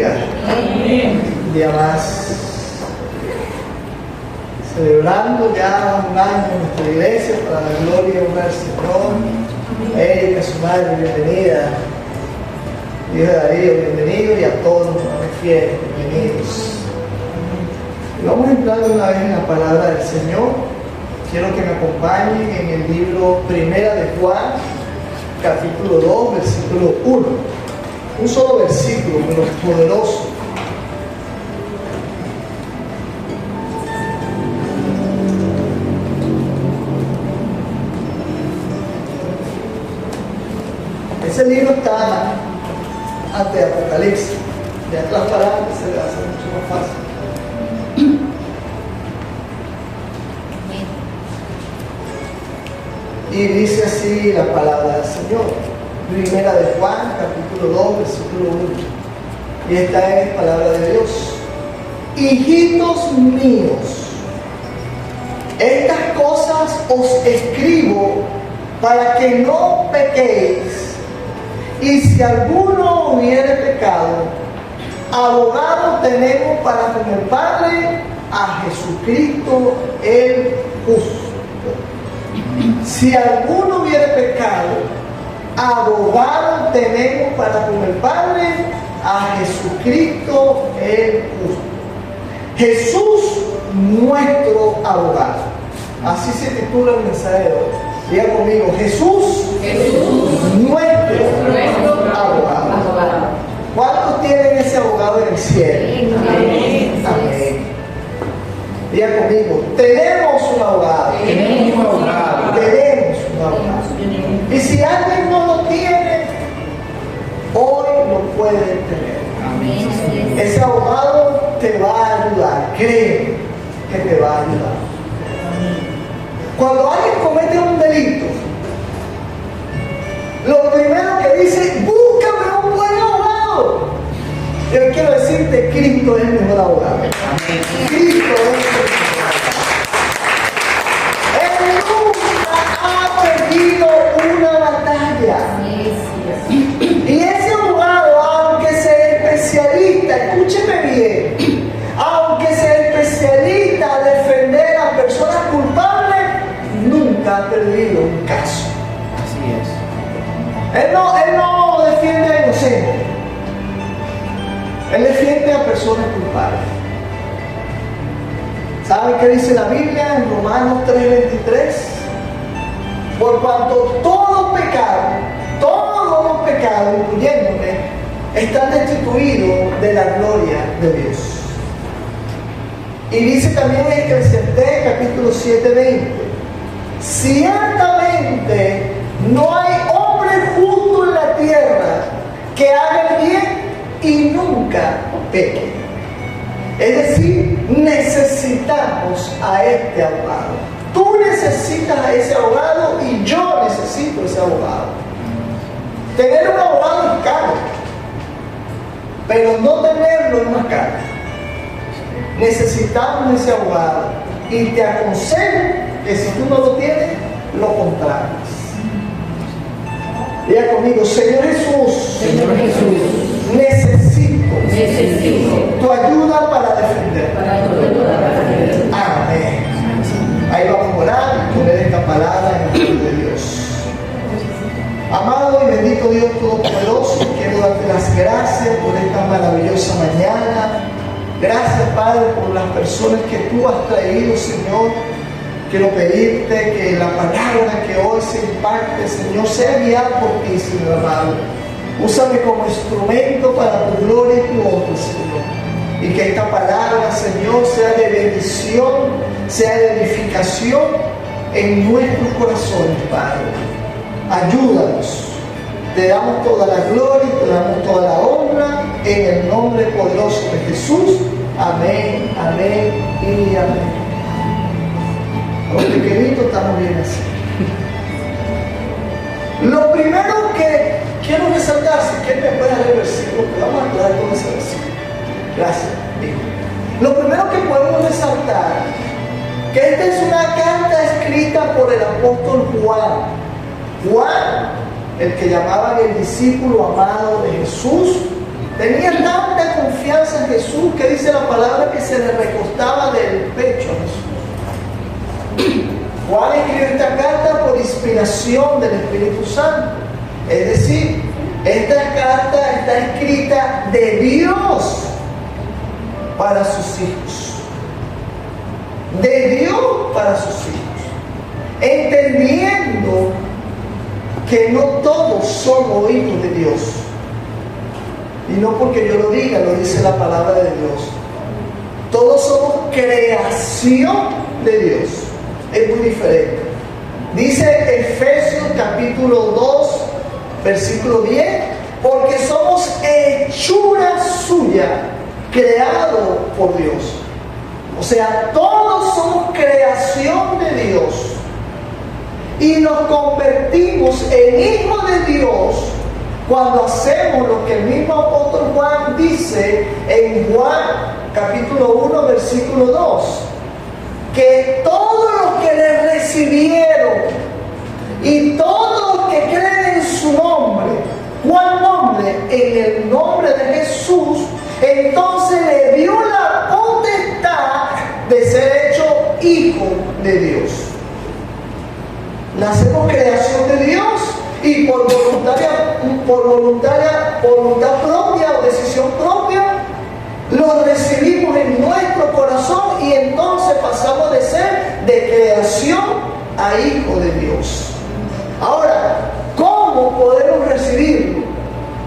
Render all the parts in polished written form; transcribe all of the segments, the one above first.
Aleluya. Un día más. Celebrando ya un año en nuestra iglesia para la gloria y honra del Señor. Erika, su madre, bienvenida. Hijo de Darío, bienvenido. Y a todos los que me fieles, bienvenidos. Y vamos a entrar una vez en la palabra del Señor. Quiero que me acompañen en el libro Primera de Juan, capítulo 2, versículo 1. Un solo versículo, pero poderoso. Ese libro está antes de Apocalipsis. De atrás para adelante se le hace mucho más fácil. Y dice así la palabra del Señor. Primera de Juan, capítulo 2, versículo 1. Y esta es palabra de Dios. Hijitos míos, estas cosas os escribo para que no pequéis. Y si alguno hubiere pecado, abogado tenemos para con el Padre a Jesucristo el justo. Si alguno hubiere pecado, abogado tenemos para con el Padre a Jesucristo el justo. Jesús nuestro abogado. Así se titula el mensaje de hoy. Diga conmigo, Jesús nuestro abogado. ¿Cuántos tienen ese abogado en el cielo? Amén. Diga conmigo, tenemos un abogado. Tenemos un abogado. Y si alguien no lo tiene, hoy lo puede tener. Amén. Ese abogado te va a ayudar. Cree que te va a ayudar. Cuando alguien comete un delito, lo primero que dice, búscame un buen abogado. Yo quiero decirte, Cristo es el mejor abogado. Amén. Cristo es el mejor abogado. Él nunca ha perdido una batalla. Y ese abogado, aunque sea especialista, escúcheme bien, aunque sea especialista a defender a personas culpables, nunca ha perdido un caso. Así es. Él no defiende a inocentes. Él defiende a personas culpables. ¿Saben qué dice la Biblia en Romanos 3:23? Por cuanto todos los pecados, incluyéndome, están destituidos de la gloria de Dios. Y dice también en Eclesiastés capítulo 7:20, ciertamente no hay hombre justo en la tierra que haga el bien y nunca peque. Es decir, necesitamos a este abogado. Tú necesitas a ese abogado y yo necesito ese abogado. Tener un abogado es caro, pero no tenerlo es más caro. Necesitamos ese abogado y te aconsejo que si tú no lo tienes, lo contrates. Diga conmigo, Señor Jesús, necesito tu ayuda para defender. Amén. Ahí vamos a orar y poner esta palabra en el nombre de Dios. Amado y bendito Dios Todopoderoso, quiero darte las gracias por esta maravillosa mañana. Gracias, Padre, por las personas que tú has traído, Señor. Quiero pedirte que la palabra que hoy se imparte, Señor, sea guiada por ti, Señor amado. Úsame como instrumento para tu gloria y tu honra, Señor. Y que esta palabra, Señor, sea de bendición, sea de edificación en nuestros corazones, Padre. Ayúdanos. Te damos toda la gloria, te damos toda la honra en el nombre poderoso de Jesús. Amén, amén y amén. Los pequeñitos estamos bien así. Lo primero que quiero resaltar, si quieren me pueden leer el versículo, que vamos a aclarar con ese versículo. Gracias. Lo primero que podemos resaltar, que esta es una carta escrita por el apóstol Juan. Juan, el que llamaban el discípulo amado de Jesús, Tenía tanta confianza en Jesús que dice la palabra que se le recostaba del pecho a Jesús. Juan escribió esta carta por inspiración del Espíritu Santo. Es decir, esta carta está escrita de Dios para sus hijos. De Dios para sus hijos. Entendiendo que no todos somos hijos de Dios. Y no porque yo lo diga, lo dice la palabra de Dios. Todos somos creación de Dios. Es muy diferente. Dice Efesios capítulo 2, versículo 10, porque somos hechura suya, creado por Dios. O sea, todos somos creación de Dios. Y nos convertimos en hijos de Dios cuando hacemos lo que el mismo apóstol Juan dice en Juan capítulo 1, versículo 2. Que todos los que le recibieron y todos los que creen en su nombre, ¿cuál nombre? En el nombre de Jesús, entonces le dio la potestad de ser hecho hijo de Dios. Nacemos creación de Dios y por voluntad propia o decisión propia, lo recibimos en nuestro corazón y entonces pasamos de ser de creación a hijo de Dios. Ahora, ¿cómo podemos recibirlo?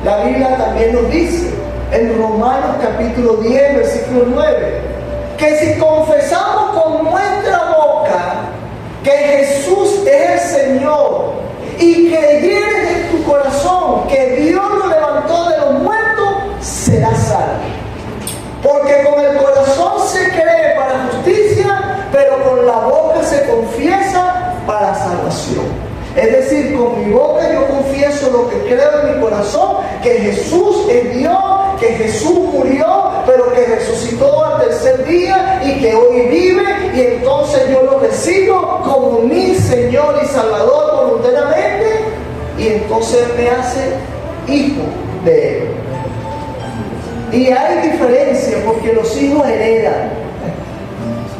La Biblia también nos dice en Romanos capítulo 10, versículo 9, que si confesamos con nuestra boca que Jesús es el Señor y creyeres en tu corazón que Dios lo levantó de los muertos, serás salvo. Porque con el corazón se cree para justicia, pero con la boca se confiesa para salvación. Es decir, con mi boca yo confieso lo que creo en mi corazón, que Jesús es Dios, que Jesús murió, pero que resucitó al tercer día y que hoy vive, y entonces yo lo recibo como mi Señor y Salvador voluntariamente, y entonces me hace hijo de Él. Y hay diferencia porque los hijos heredan.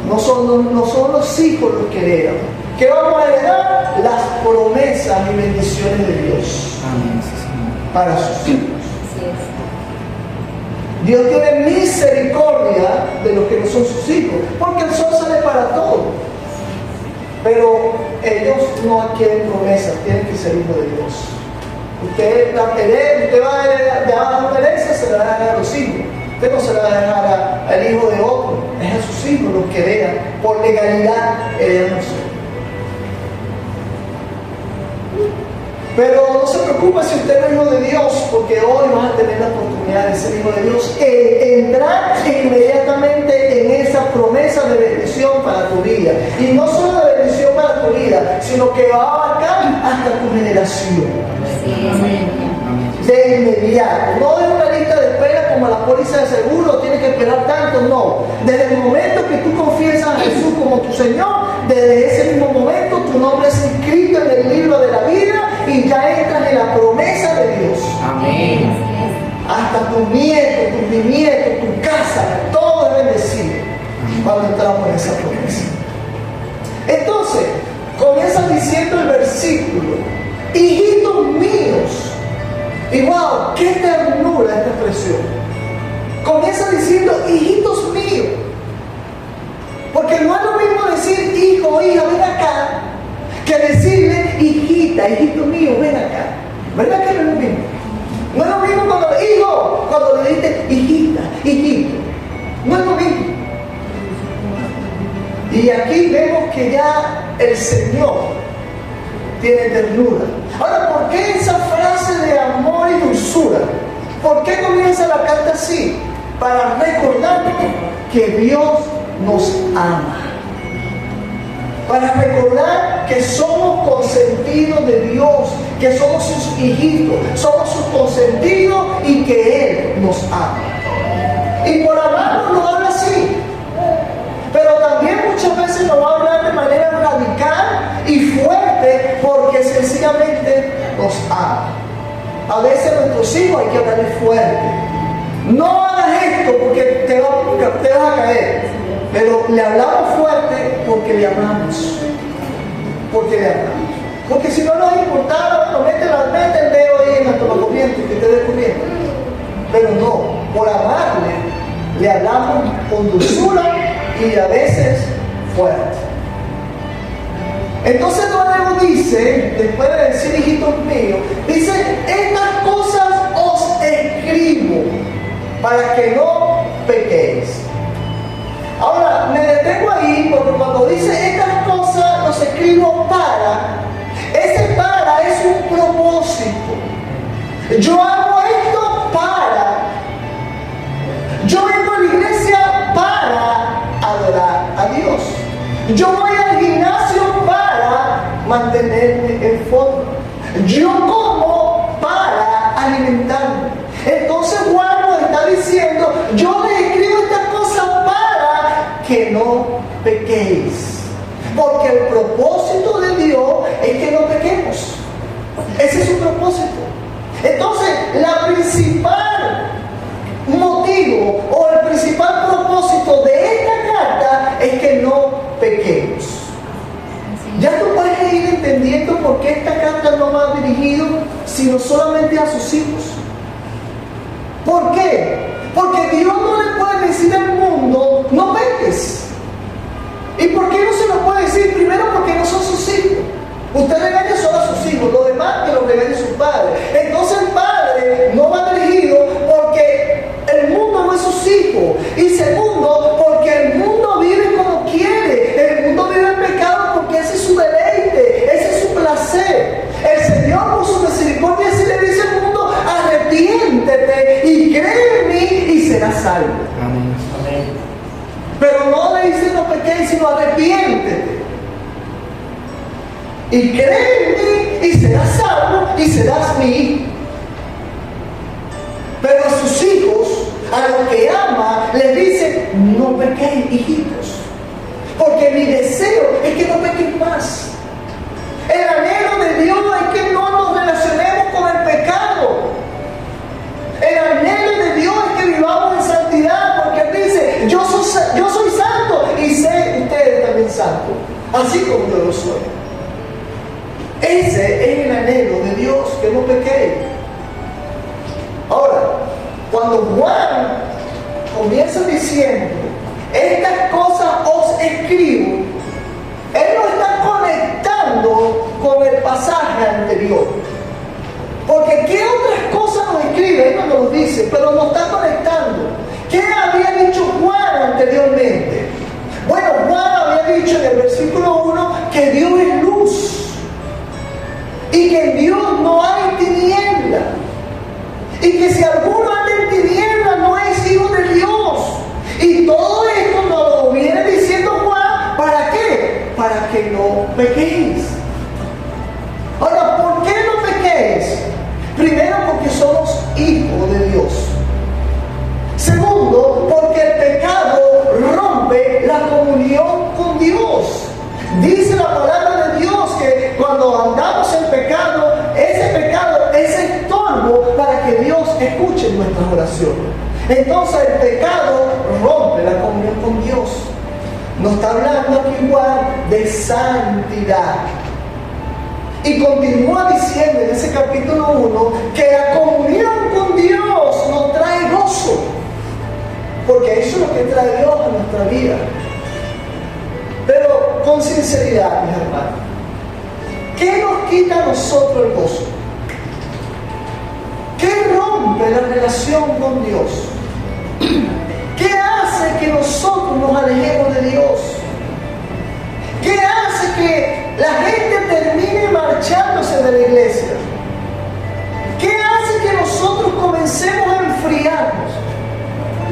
No son los hijos los que heredan. ¿Qué vamos a heredar? Las promesas y bendiciones de Dios para sus hijos. Dios tiene misericordia de los que no son sus hijos, porque el sol sale para todos. Pero ellos no adquieren promesas, tienen que ser hijos de Dios. Usted va a dejar una herencia, se la va a dejar a los hijos. Usted no se la va a dejar al hijo de otro, es a sus hijos los que heredan. Por legalidad heredan los hijos. Pero no se preocupe si usted no es hijo de Dios, porque hoy vas a tener la oportunidad de ser hijo de Dios. Entrar inmediatamente en esa promesa de bendición para tu vida. Y no solo de bendición para tu vida, sino que va a abarcar hasta tu generación. De inmediato. No es una lista de espera como la póliza de seguro, tienes que esperar tanto, no. Desde el momento que tú confiesas a Jesús como tu Señor, desde ese mismo momento tu nombre es inscrito en el libro de la vida y ya entras en la promesa de Dios. Amén. Hasta tu nieto, tu bisnieto, tu casa, todo es bendecido cuando entramos en esa promesa. Entonces, comienza diciendo el versículo: hijitos míos. Y wow, qué ternura esta expresión. Comienza diciendo hijitos míos. Porque no es lo mismo decir hijo o hija, ven acá, que decirle hijita, hijito mío, ven acá. ¿Verdad que no es lo mismo? No es lo mismo cuando le dices hijita, hijito. No es lo mismo. Y aquí vemos que ya el Señor tiene ternura. Ahora, ¿por qué esa frase de amor y dulzura? ¿Por qué comienza la carta así? Para recordarnos que Dios nos ama. Para recordar que somos consentidos de Dios, que somos sus hijitos, somos sus consentidos y que Él nos ama. Y por amarnos nos habla así. Pero también muchas veces nos va a hablar de manera radical y fuerte porque sencillamente nos ama. A veces a nuestros hijos hay que hablarles fuerte. no hagas esto porque te vas a caer. Pero le hablamos fuerte porque le amamos. Porque le amamos. Porque si no nos importara, bueno, mete el dedo ahí en la toma corriente, que te dé corriente. Pero no, por amarle, le hablamos con dulzura y a veces fuerte. Entonces luego dice, después de decir hijitos míos, dice, estas cosas os escribo para que no pequéis. Ahora, me detengo ahí porque cuando dice estas cosas os escribo para, ese para es un propósito. Yo hago esto para. Yo vengo a la iglesia para adorar a Dios. Yo voy al gimnasio para mantenerme en forma. Yo como para alimentarme. Entonces Juan nos está diciendo, yo les escribo estas cosas para que no pequéis. Porque el propósito de Dios es que no pequemos. Ese es su propósito. Entonces, la principal motivo o el principal propósito de esta carta es que no pequemos. Ya tú puedes ir entendiendo por qué esta carta no va dirigida sino solamente a sus hijos. ¿Por qué? Porque Dios no le puede decir al mundo, no peques. ¿Y por qué no se lo puede decir? Primero porque no son sus hijos. Usted regaña solo a sus hijos, los demás que los regañe sus padres. Entonces el padre no va dirigido porque el mundo no es sus hijos. Y segundo, porque el mundo vive como quiere. El mundo vive en pecado porque ese es su deleite, ese es su placer. El Señor por su misericordia sí le dice al mundo, arrepiéntete y cree en mí y serás salvo. Amén. Pero no le dice no pequéis, sino arrepiéntete. Y cree en mí y serás salvo y serás mi hijo. Pero a sus hijos, a los que ama, les dice, no pequéis, hijitos. Porque mi deseo es que no pequéis más. El anhelo de Dios es que no nos relacionemos con el pecado. El anhelo de Dios es que vivamos en santidad, porque Él dice, yo soy santo y sé ustedes también santos, así como yo lo soy. Ese es el anhelo de Dios, que no pequéis. Ahora, cuando Juan comienza diciendo, estas cosas os escribo, él lo está conectando con el pasaje anterior. Porque ¿qué otras cosas nos escribe? Él no nos dice, pero nos está conectando. ¿Qué había dicho Juan anteriormente? Bueno, Juan había dicho en el versículo 1 que Dios es luz. Y que en Dios no hay tiniebla. Y que si alguno anda en tiniebla no es hijo de Dios. Y todo esto nos lo viene diciendo Juan, ¿para qué? Para que no pequéis. Ahora, ¿por qué no pequéis? Primero, porque somos hijos de Dios. Segundo, porque el pecado rompe la comunión con Dios. Dice la palabra de Dios que cuando andamos en pecado, ese pecado es estorbo para que Dios escuche nuestras oraciones. Entonces el pecado rompe la comunión con Dios. Nos está hablando aquí igual de santidad. Y continúa diciendo en ese capítulo 1 que la comunión con Dios nos trae gozo. Porque eso es lo que trae Dios a nuestra vida. Pero con sinceridad, mis hermanos, ¿qué nos quita a nosotros el gozo? ¿Qué rompe la relación con Dios? ¿Qué hace que nosotros nos alejemos de Dios? ¿Qué hace que la gente termine marchándose de la iglesia? ¿Qué hace que nosotros comencemos a enfriarnos?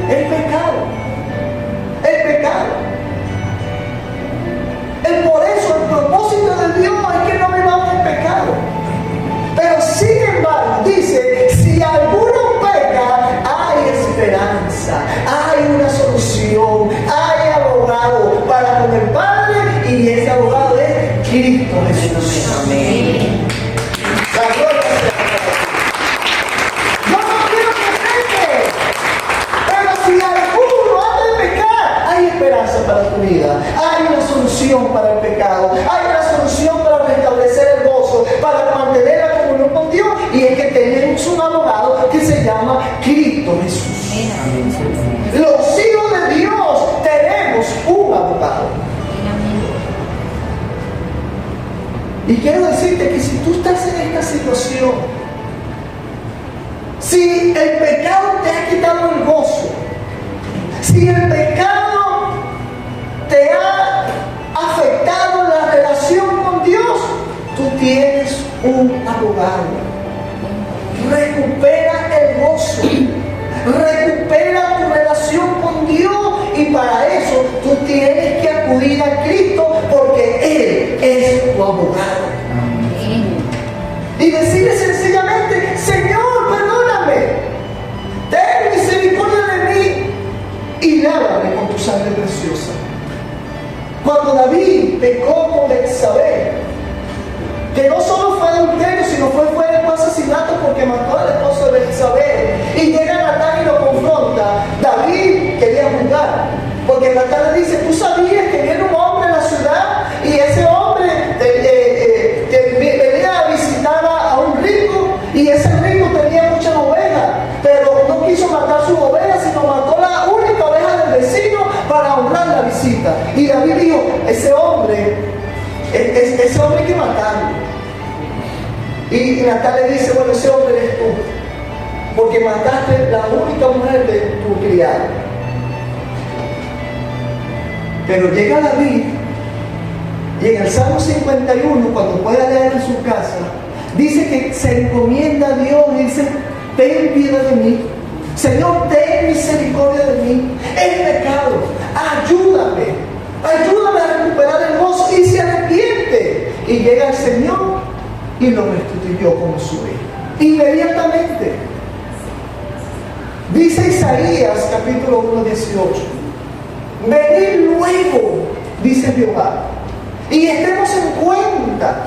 El pecado. El pecado. Por eso el propósito de Dios es que no vivamos en pecado. Pero sin embargo, dice, si alguno peca, hay esperanza, hay una solución, hay abogado para con el Padre, y ese abogado es Cristo Jesús. Amén. La gloria sea para Dios. Yo no quiero que peque. vida. Hay una solución para el pecado. Hay una solución para restablecer el gozo, para mantener la comunión con Dios. Y es que tenemos un abogado que se llama Cristo Jesús. Los hijos de Dios tenemos un abogado. Y quiero decirte que si tú estás en esta situación, si el pecado te ha quitado el gozo, si el pecado te ha afectado la relación con Dios, tú tienes un abogado. Recupera el gozo, recupera tu relación con Dios, y para eso tú tienes que acudir a Cristo, porque Él es tu abogado. Y decirle sencillamente: Señor, perdóname, ten misericordia de mí y lávame con tu sangre preciosa. Cuando David pecó con Betsabé, que no solo fue adulterio, sino fue de asesinato, porque mató al esposo de Betsabé, y llega Natán y lo confronta. David quería juzgar, porque Natán le dice: tú sabías que viene un hombre a la ciudad, y ese hombre venía a visitar a un rico, y ese rico tenía muchas ovejas, pero no quiso matar sus ovejas, sino mató la única oveja del vecino para honrar la visita. Y David dijo: ese hombre hay que matarlo. Y Natán le dice: bueno, ese hombre eres tú, porque mataste la única mujer de tu criado. Pero llega David, y en el Salmo 51, cuando pueda leer en su casa, dice que se encomienda a Dios y dice: ten piedad de mí, Señor, ten misericordia de mí, he pecado, ayúdame a recuperar el gozo. Y se arrepiente, y llega el Señor y lo restituyó como su hijo inmediatamente. Dice Isaías capítulo 1, 18: venid luego, dice Jehová, y estemos en cuenta.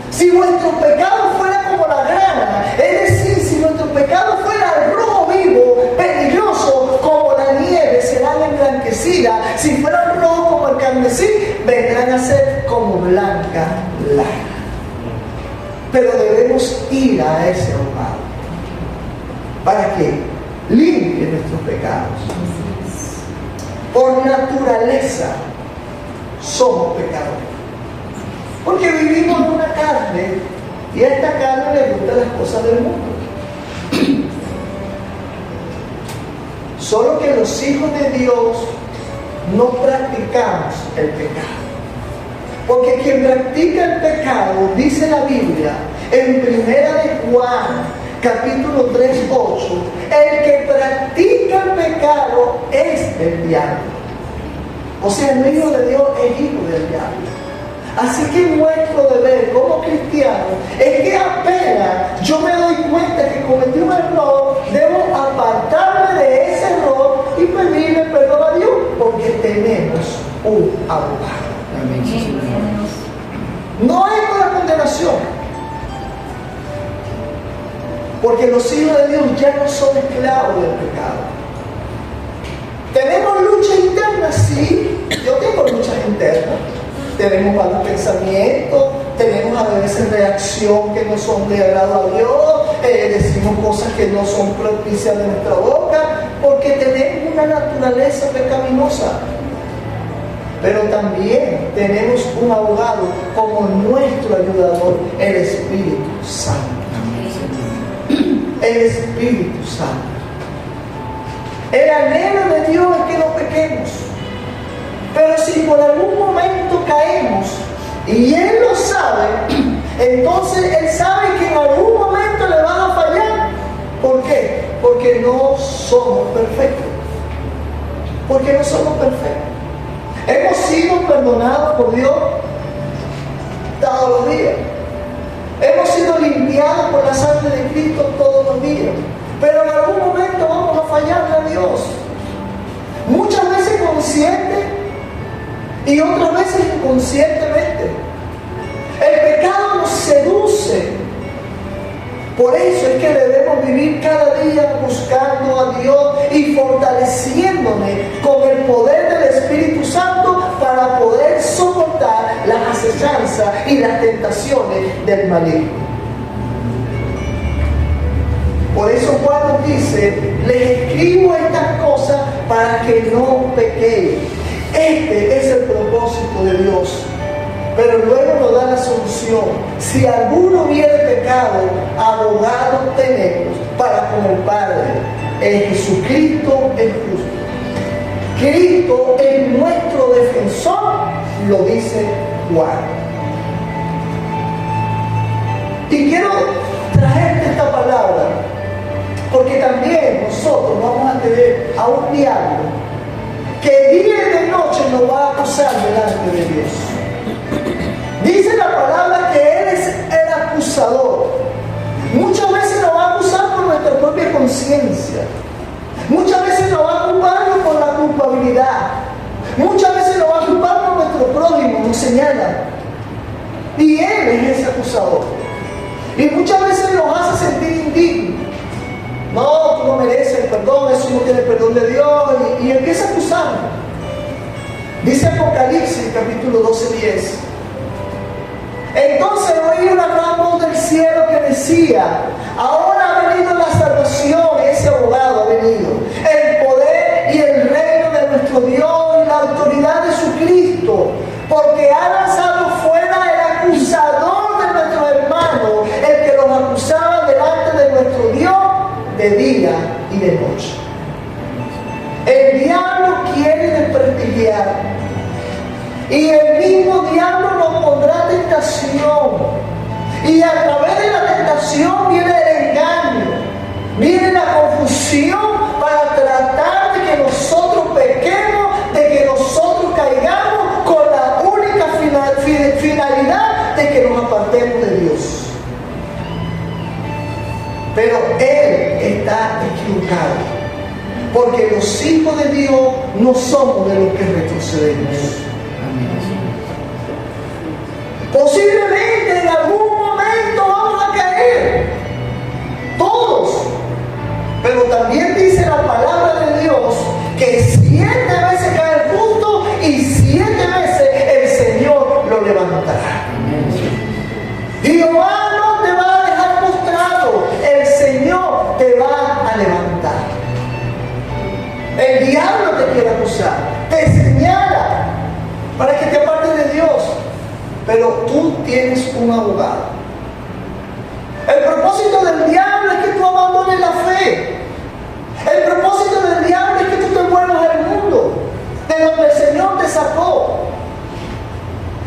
Si vuestro pecado fuera como la grana, es decir, si nuestro pecado fuera el rojo vivo, peligroso como la nieve, serán emblanquecidas. Si fueran rojos como el carmesí, vendrán a ser como blanca lana. Pero debemos ir a ese abogado para que limpie nuestros pecados. Por naturaleza somos pecadores, porque vivimos en una carne, y a esta carne le gustan las cosas del mundo. Solo que los hijos de Dios no practicamos el pecado. Porque quien practica el pecado, dice la Biblia en 1 de Juan capítulo 3, 8, el que practica el pecado es del diablo. O sea, el hijo de Dios es hijo del diablo. Así que nuestro deber como cristianos es que apenas yo me doy cuenta que cometí un error, debo apartarme de ese error y pedirle perdón a Dios, porque tenemos un abogado. No hay una condenación, porque los hijos de Dios ya no son esclavos del pecado. ¿Tenemos luchas internas? Sí, yo tengo luchas internas. Tenemos malos pensamientos, tenemos a veces reacción que no son de agrado a Dios, decimos cosas que no son propicias de nuestra boca, porque tenemos una naturaleza pecaminosa. Pero también tenemos un abogado como nuestro ayudador, el Espíritu Santo. El Espíritu Santo. El anhelo de Dios es que no pequemos. Pero si por algún momento caemos, y Él lo sabe, entonces Él sabe que en algún momento le van a fallar. ¿Por qué? Porque no somos perfectos. Porque no somos perfectos. Hemos sido perdonados por Dios todos los días. Hemos sido limpiados por la sangre de Cristo todos los días. Pero en algún momento vamos a fallarle a Dios. Muchas veces consciente y otras veces inconscientemente. El pecado nos seduce. Por eso es que debemos vivir cada día buscando a Dios y fortaleciéndome con el poder del Espíritu Santo para venganza y las tentaciones del maligno. Por eso Juan nos dice, les escribo estas cosas para que no pequéis. Este es el propósito de Dios. Pero luego nos da la solución. Si alguno hubiere pecado, abogado tenemos para con el Padre. En Jesucristo el justo. Cristo es nuestro defensor, lo dice Juan. Y quiero traerte esta palabra, porque también nosotros vamos a tener a un diablo que día y de noche nos va a acusar delante de Dios. Dice la palabra que Él es el acusador. Muchas veces nos va a acusar por nuestra propia conciencia. Muchas veces nos va a culpar por la culpabilidad. Muchas veces nos va a culpar por nuestro prójimo, nos señala. Y Él es ese acusador. Y muchas veces nos hace sentir indignos. No, tú no mereces el perdón, eso no tiene el perdón de Dios. Y empieza a acusarnos. Dice Apocalipsis, capítulo 12:10. Entonces oí una gran voz del cielo que decía: ahora ha venido la salvación, ese abogado ha venido, el poder y el reino de nuestro Dios y la autoridad de su Cristo, porque ha lanzado fuera el acusador de nuestros hermanos, el que los acusaba delante de nuestro Dios de día y de noche. El diablo quiere desprestigiar. Y el mismo diablo nos pondrá tentación. Y a través de la tentación viene el engaño, viene la confusión para tratar de que nosotros pequemos, de que nosotros caigamos, con la única finalidad de que nos apartemos de Dios. Pero Él está equivocado, porque los hijos de Dios no somos de los que retrocedemos. Posiblemente en algún momento vamos a caer, todos, pero también dice la palabra de Dios que 7 veces cae el justo y 7 veces el Señor lo levantará. Jehová no te va a dejar postrado, el Señor te va a levantar. El diablo te quiere acusar, te señala para que te apartes de Dios. Pero tú tienes un abogado. El propósito del diablo es que tú abandones la fe. El propósito del diablo es que tú te vuelvas al mundo de donde el Señor te sacó.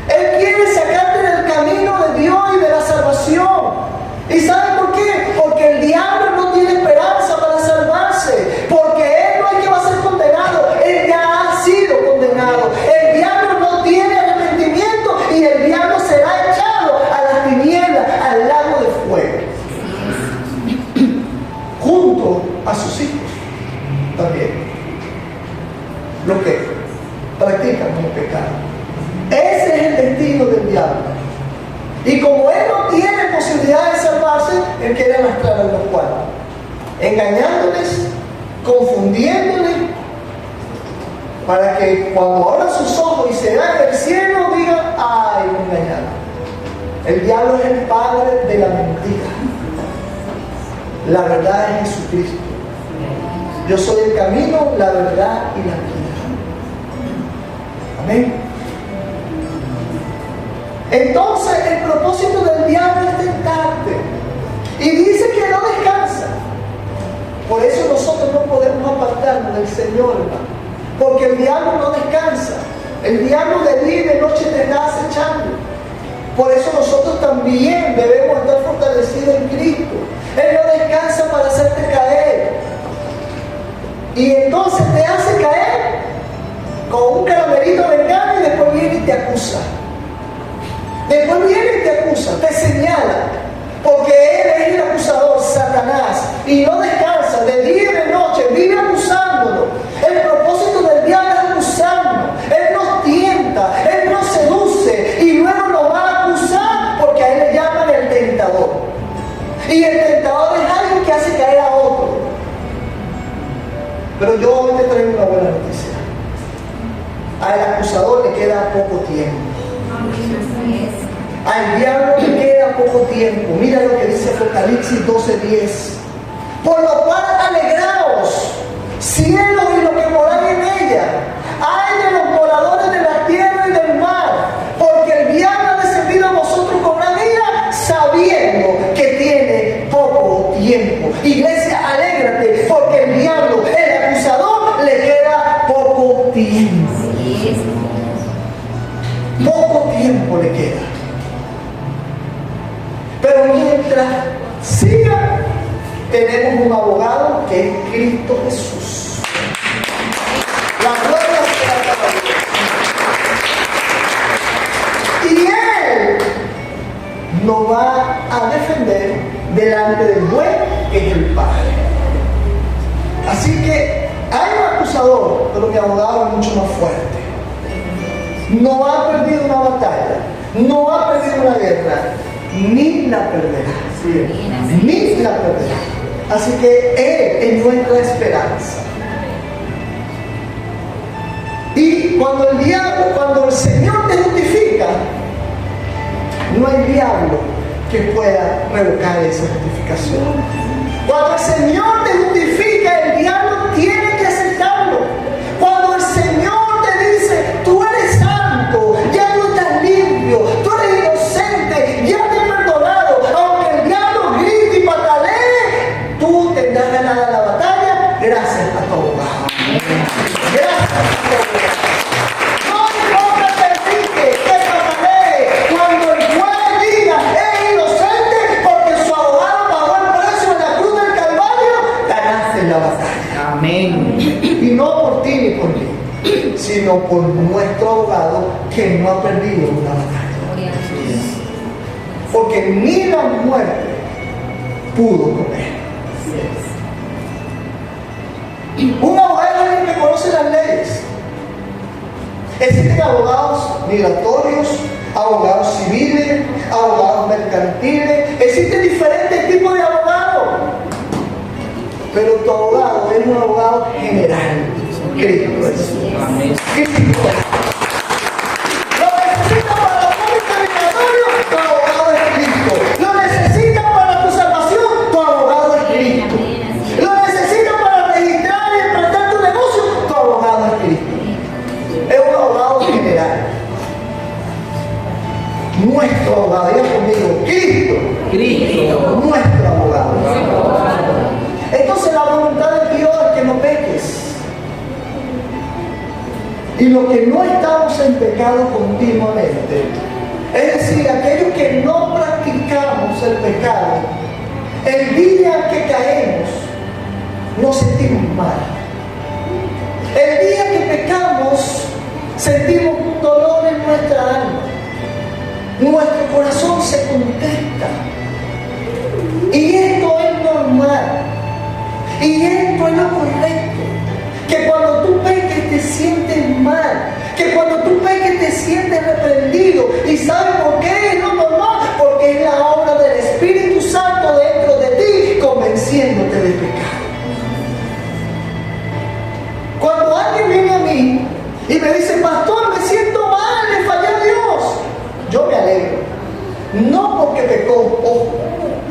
Él quiere sacarte del camino de Dios y de la salvación. ¿Y saben por qué? Porque el diablo no tiene esperanza para salvarse. Porque él no es que va a ser condenado. Él ya ha sido condenado. El diablo no tiene arrepentimiento y el diablo será echado a las tinieblas, al lago de fuego. Junto a sus hijos también. Los que practican como pecado. Ese es el destino del diablo. Y como él no tiene posibilidad de salvarse, él quiere arrastrar a los cuatro, engañándoles, confundiéndoles, para que cuando abran sus ojos y se vean el cielo, digan: ¡ay, me engañaron! El diablo es el padre de la mentira. La verdad es Jesucristo. Yo soy el camino, la verdad y la vida. Amén. Entonces el propósito del diablo es tentarte. Y dice que no descansa. Por eso nosotros no podemos apartarnos del Señor, hermano. Porque el diablo no descansa. El diablo de día y de noche te está acechando. Por eso nosotros también debemos estar fortalecidos en Cristo. Él no descansa para hacerte caer. Y entonces te hace caer con un caramelito de engaño y después viene y te acusa. Después viene y te acusa, te señala, porque él es el acusador, Satanás, y no descansa, de día y de noche, vive acusándonos. El propósito del diablo es acusarnos. Él nos tienta, él nos seduce, y luego nos va a acusar, porque a él le llaman el tentador. Y el tentador es alguien que hace caer a otro. Pero yo hoy te traigo una buena noticia. Al acusador le queda poco tiempo. Al diablo le queda poco tiempo. Mira lo que dice Apocalipsis 12:10. Por lo cual alegraos, cielos y lo que moráis en ella. Ay de los moradores de la tierra y del mar, porque el diablo ha descendido a vosotros con gran ira, sabiendo que tiene poco tiempo. Iglesia, alégrate, porque el diablo, el acusador, le queda poco tiempo. Poco tiempo le queda. Pero mientras siga, tenemos un abogado que es Cristo Jesús. La gloria sea para Dios. Y Él nos va a defender delante del juez, que es el Padre. Así que hay un acusador, pero mi abogado es mucho más fuerte. No ha perdido una batalla, no ha perdido una guerra, ni la perderá. Ni la perderá. Así que Él es nuestra esperanza. Y cuando el Señor te justifica, no hay diablo que pueda revocar esa justificación. Cuando el Señor te justifica, el diablo tiene que aceptarlo. Cuando el Señor te dice, tú eres santo, ya tú estás limpio, tú eres inocente, ya te he perdonado, aunque el diablo grite y patalee, tú tendrás ganada la batalla gracias a tu abogado. Gracias a tu abogado. No importa que grite, que patalee, cuando el juez diga, es inocente, porque su abogado pagó el precio en la cruz del Calvario, ganaste la batalla. Amén. Y no por ti ni por mí, sino por nuestro abogado que no ha perdido una batalla. Porque ni la muerte pudo con él. Un abogado es alguien que conoce las leyes. Existen abogados migratorios, abogados civiles, abogados mercantiles. Existen diferentes tipos de abogados. Pero tu abogado es un abogado general. Cristo Jesús. Cristo. Lo necesitas para la pública migratorio, tu abogado es Cristo. Lo necesitas para tu salvación, tu abogado es Cristo. Lo necesitas para registrar y emprender tu negocio, tu abogado es Cristo. Es un abogado general. Nuestro abogado, diga conmigo, Cristo. Nuestro abogado. Entonces la voluntad de Dios es que no peques. Y los que no estamos en pecado continuamente, es decir, aquellos que no practicamos el pecado, el día que caemos, nos sentimos mal. El día que pecamos, sentimos un dolor en nuestra alma. Nuestro corazón se contesta. Y esto es normal. Y esto es lo correcto. Que cuando tú peques te sientes mal. Que cuando tú peques te sientes reprendido. ¿Y sabes por qué es lo normal? Porque es la obra del Espíritu Santo dentro de ti, convenciéndote de pecado. Cuando alguien viene a mí y me dice, pastor, me siento mal, le fallé a Dios, yo me alegro. No porque pecó, ojo,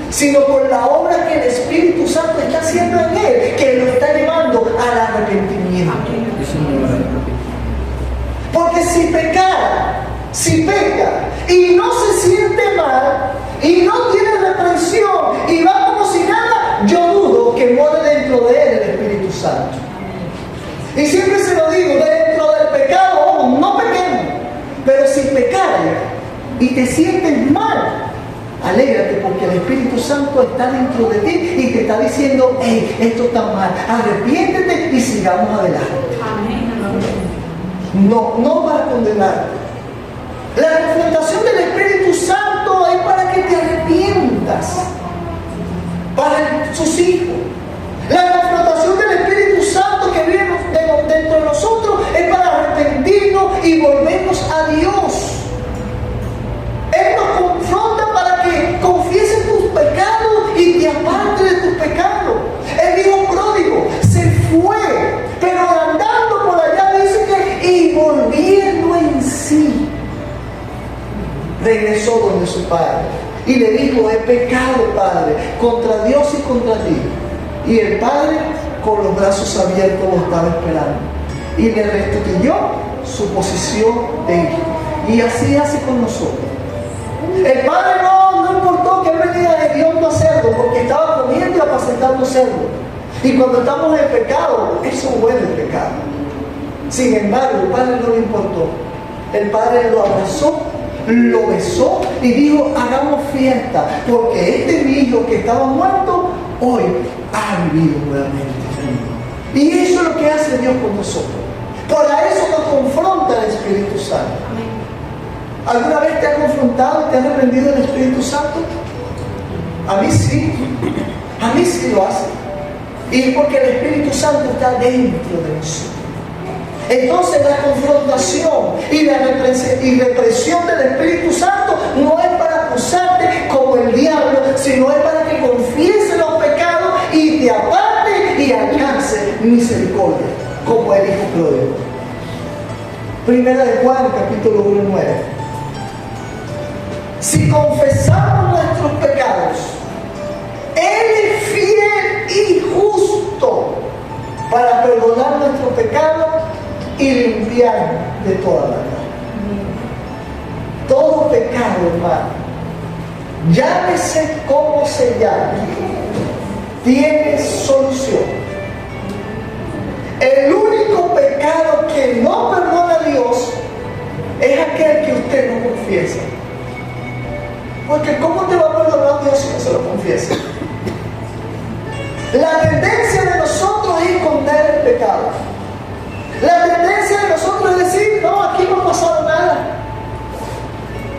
sino por la obra que el Espíritu Santo está haciendo en él, que lo está llevando al arrepentimiento. Porque si peca y no se siente mal y no tiene reprensión y va como si nada, yo dudo que muere dentro de él el Espíritu Santo. Y siempre se lo digo, dentro del pecado, no pequemos, pero si pecares y te sientes mal, alégrate porque el Espíritu Santo está dentro de ti y te está diciendo, hey, esto está mal, arrepiéntete y sigamos adelante. No para condenarte. La confrontación del Espíritu Santo es para que te arrepientas, para sus hijos. La confrontación del Espíritu Santo que vive dentro de nosotros es para arrepentirnos y volvernos a Dios. Él nos confronta para que confieses tus pecados y te apartes de tus pecados. El hijo pródigo se fue, pero andando por allá dice que y volviendo en sí. regresó donde su padre y le dijo: he pecado, padre, contra Dios y contra ti. Y el padre, con los brazos abiertos, lo estaba esperando y le restituyó su posición de hijo. Y así hace con nosotros. El padre no importó que él venía de hediondo a cerdo, porque estaba comiendo y apacentando cerdo. Y cuando estamos en pecado, eso huele el pecado. Sin embargo, el padre no le importó. El padre lo abrazó, lo besó y dijo: hagamos fiesta, porque este mi hijo que estaba muerto, hoy ha vivido nuevamente. Y eso es lo que hace Dios con nosotros. Por eso nos confronta el Espíritu Santo. ¿Alguna vez te ha confrontado y te ha reprendido el Espíritu Santo? A mí sí lo hace. Y es porque el Espíritu Santo está dentro de nosotros. Entonces la confrontación y la represión del Espíritu Santo no es para acusarte como el diablo, sino es para que confieses los pecados y te aparte y alcance misericordia, como el Hijo pródigo. Primera de Juan, capítulo 1:9. Si confesamos nuestros pecados, Él es fiel y justo para perdonar nuestros pecados y limpiar de toda maldad. Todo pecado, hermano, llámese como se llame, tiene solución. El único pecado que no perdona a Dios es aquel que usted no confiesa. Porque ¿cómo te va a perdonar Dios si no se lo confiesa? La tendencia de nosotros es esconder el pecado. La tendencia de nosotros es decir: no, aquí no ha pasado nada.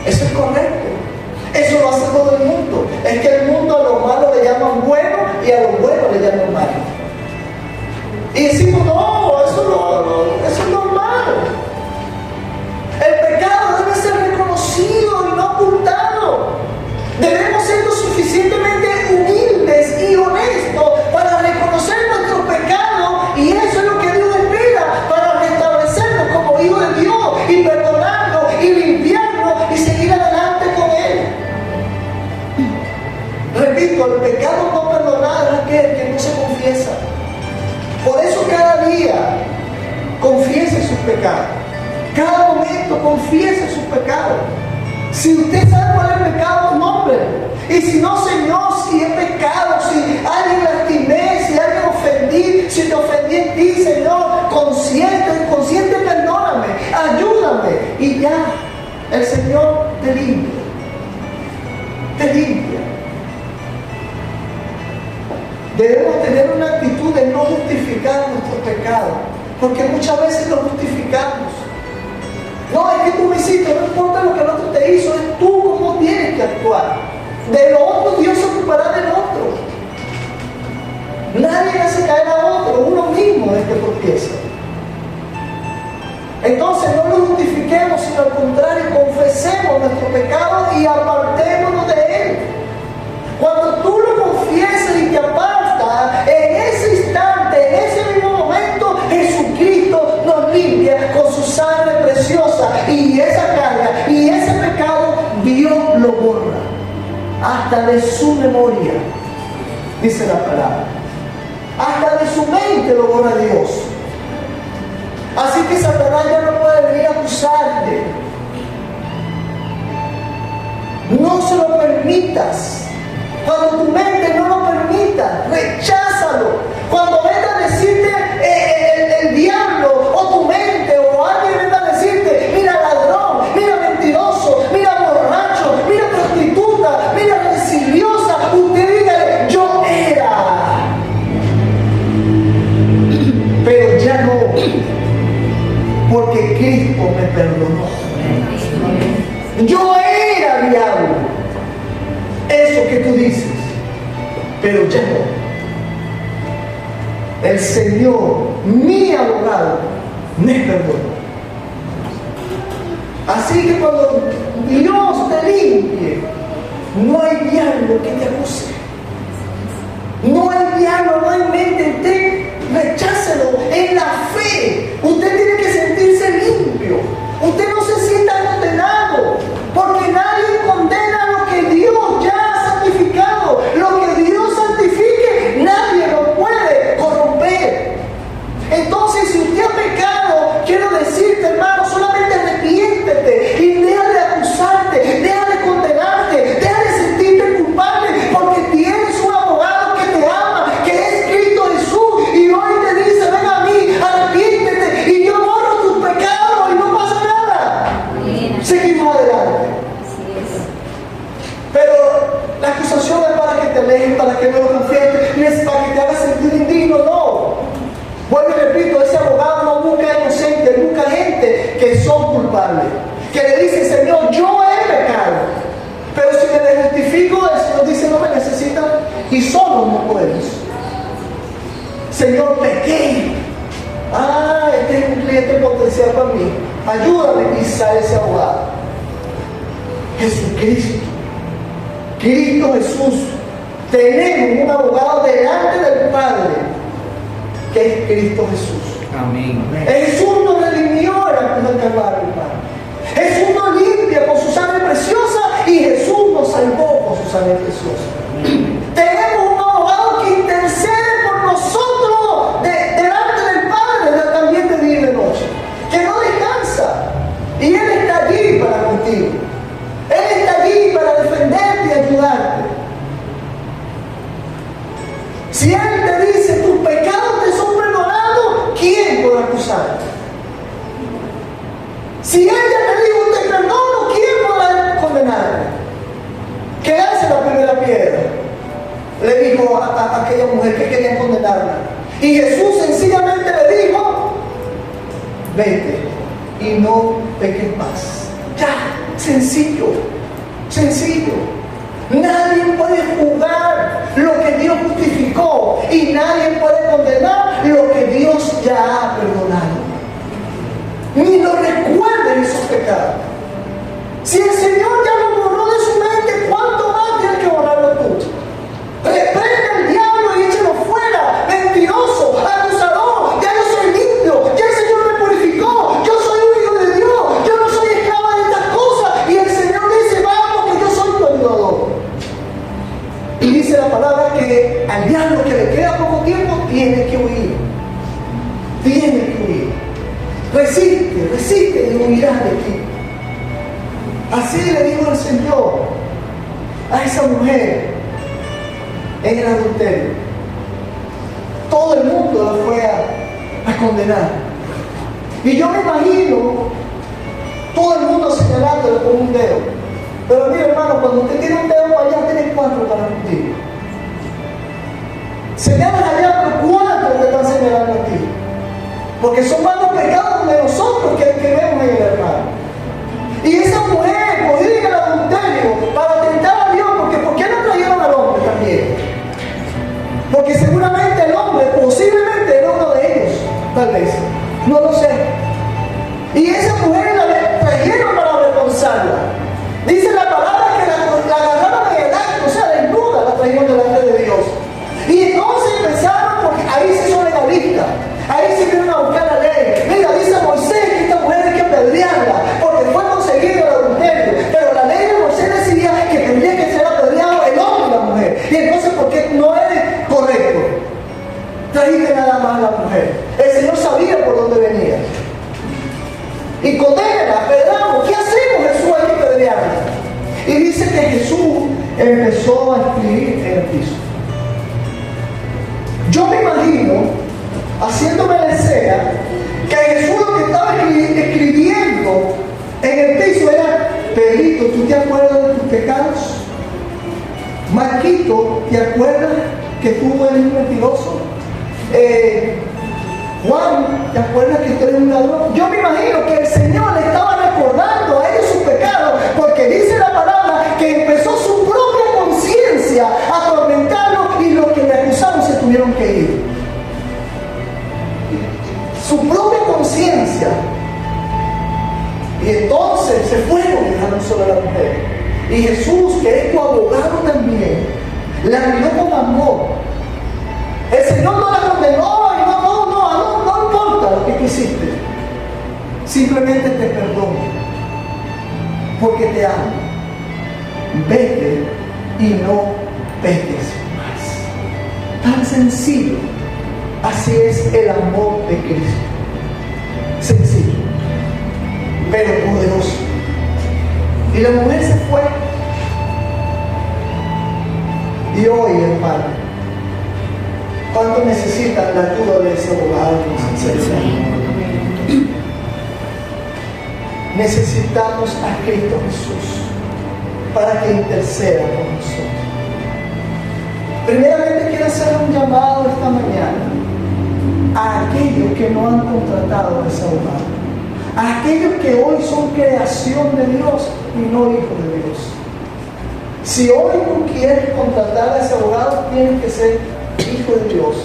Eso es correcto. Eso lo hace todo el mundo. Es que el mundo a lo malo le llaman bueno y a lo bueno le llaman malo. Y decimos: no, eso es normal. El pecado debe ser reconocido y no ocultado. Debemos ser lo suficientemente humildes y honestos para reconocer nuestros pecados, y eso es lo que Dios espera para restablecernos como hijos de Dios y perdonarnos y limpiarnos y seguir adelante con Él. Repito, el pecado no perdonado es aquel que no se confiesa. Por eso cada día confiese sus pecados. Cada momento confiese sus pecados. Si usted sabe cuál es el pecado, nómbrelo. Y si no, Señor, si es pecado, si alguien lastimé, si alguien ofendí, si te ofendí en ti, Señor, consciente, perdóname, ayúdame. Y ya, el Señor te limpia. Te limpia. Debemos tener una actitud de no justificar nuestros pecados, porque muchas veces los justificamos. No, es que tú me hiciste, no importa lo que el otro te hizo, es tú cómo tienes que actuar. De lo otro, Dios se ocupará del otro. Nadie hace caer a otro, uno mismo es que tropieza. Entonces no lo justifiquemos, sino al contrario, confesemos nuestro pecado y apartémonos de él. Cuando tú lo confiesas y te apartas, en ese instante, en ese mismo momento, Jesucristo nos limpia con su sangre preciosa, y esa carga y ese pecado Dios lo borra hasta de su memoria, dice la palabra. Hasta de su mente lo borra Dios. Así que Satanás ya no puede venir a acusarte. No se lo permitas. Cuando tu mente no lo permita, recházalo. Cuando venga a decirte el diablo o tu mente o alguien venga a decirte: mira ladrón, mira mentiroso, mira borracho, mira prostituta, mira renciliosa, usted diga: yo era, pero ya no, porque Cristo me perdonó. Yo era diablo, eso que tú dices, pero ya no. El Señor, mi abogado, me perdonó. Así que cuando Dios te limpie, no hay diablo que te acuse. No hay diablo, no hay mente. Usted rechácelo en la fe. Usted tiene que sentirse limpio. Usted no se sienta condenado, porque nadie culpable, que le dice, Señor, yo he pecado, pero si me justifico, el Señor dice, no me necesitan y solo no puedes. Señor, pequé. Este es un cliente potencial para mí. Ayúdame y sale ese abogado. Jesucristo, Cristo Jesús. Tenemos un abogado delante del Padre, que es Cristo Jesús. Amén. Jesús nos redimió en la cruz del Calvario, hermano. Jesús nos limpia con su sangre preciosa y Jesús nos salvó con su sangre preciosa. Tenemos un abogado que intercede por nosotros delante del Padre también de día y de noche, que no descansa. Y Él está allí para contigo. Él está allí para defenderte y ayudarte. Si Él te dice, tus pecados te son perdonados, ¿quién podrá acusarte? Si ella te dijo, te perdono, ¿quién podrá condenarte? Que hace la primera piedra, le dijo a aquella mujer que quería condenarla. Y Jesús sencillamente le dijo, vete y no peques más. Ya, sencillo, sencillo. Nadie puede juzgar lo que Dios justificó y nadie puede condenar lo que Dios ya ha perdonado. Ni lo recuerden esos pecados. Si el Señor ya lo borró de su mente, ¿cuánto más tienes que borrarlo tú? Reprende al diablo y échalo fuera. Mentiroso, acusador. Ya yo soy limpio. Ya el Señor me purificó. Yo soy un hijo de Dios. Yo no soy esclava de estas cosas. Y el Señor dice, vamos, que yo soy tu ayudador. Y dice la palabra que al diablo que le queda poco tiempo tiene que huir. Tiene que huir. Resiste, resiste y huirás de ti. Así le dijo el Señor a esa mujer en el adulterio. Todo el mundo la fue a condenar. Y yo me imagino todo el mundo señalándole con un dedo. Pero mira, hermano, cuando usted tiene un dedo para allá, tiene 4 para contigo. Señalas allá, pero 4 te están señalando a ti. Porque son más los pecados de nosotros que vemos en el hermano. Y esa mujer podría ir al adulterio para tentar a Dios, porque ¿por qué no trajeron al hombre también? Porque seguramente el hombre, posiblemente era uno de ellos, tal vez. No lo sé. Y esa mujer la trajeron para avergonzarla. Dice la palabra que la agarraron en el acto, o sea, desnuda, la trajeron delante de Dios. Y entonces empezaron, porque ahí se hizo legalista. Ahí se vinieron a buscar la ley. Mira, dice Moisés que esta mujer hay que apedrearla porque fue conseguido el adulterio. Pero la ley de Moisés decía que tendría que ser apedreado el hombre y la mujer. Y entonces, ¿por qué no eres correcto? Trajiste nada más a la mujer. El Señor sabía por dónde venía. Y condena, apedreamos. ¿Qué hacemos? Jesús, hay que apedrearla. Y dice que Jesús empezó a escribir en el piso. Yo me imagino, haciéndome la escena, que Jesús lo que estaba escribiendo en el piso era: Pedrito, ¿tú te acuerdas de tus pecados? Marquito, ¿te acuerdas que tú eres un mentiroso? Juan, ¿te acuerdas que tú eres un ladrón? Yo me imagino que el Señor le estaba recordando a ellos sus pecados, porque dice la palabra que empezó su propia conciencia a atormentarlos y los que le acusaron se tuvieron que ir. Su propia conciencia. Y entonces se fueron y dejaron solo a la mujer. Y Jesús, que es tu abogado también, la miró con amor. El Señor no la condenó y no importa lo que tú hiciste. Simplemente te perdono porque te amo. Vete y no peques más. Tan sencillo. Así es el amor de Cristo. Sencillo, pero poderoso. Y la mujer se fue. Y hoy, hermano, ¿cuánto necesitan la ayuda de ese abogado? Necesitamos a Cristo Jesús para que interceda por nosotros. Primeramente quiero hacer un llamado esta mañana a aquellos que no han contratado a ese abogado, a aquellos que hoy son creación de Dios y no hijos de Dios. Si hoy tú quieres contratar a ese abogado, tienes que ser hijo de Dios,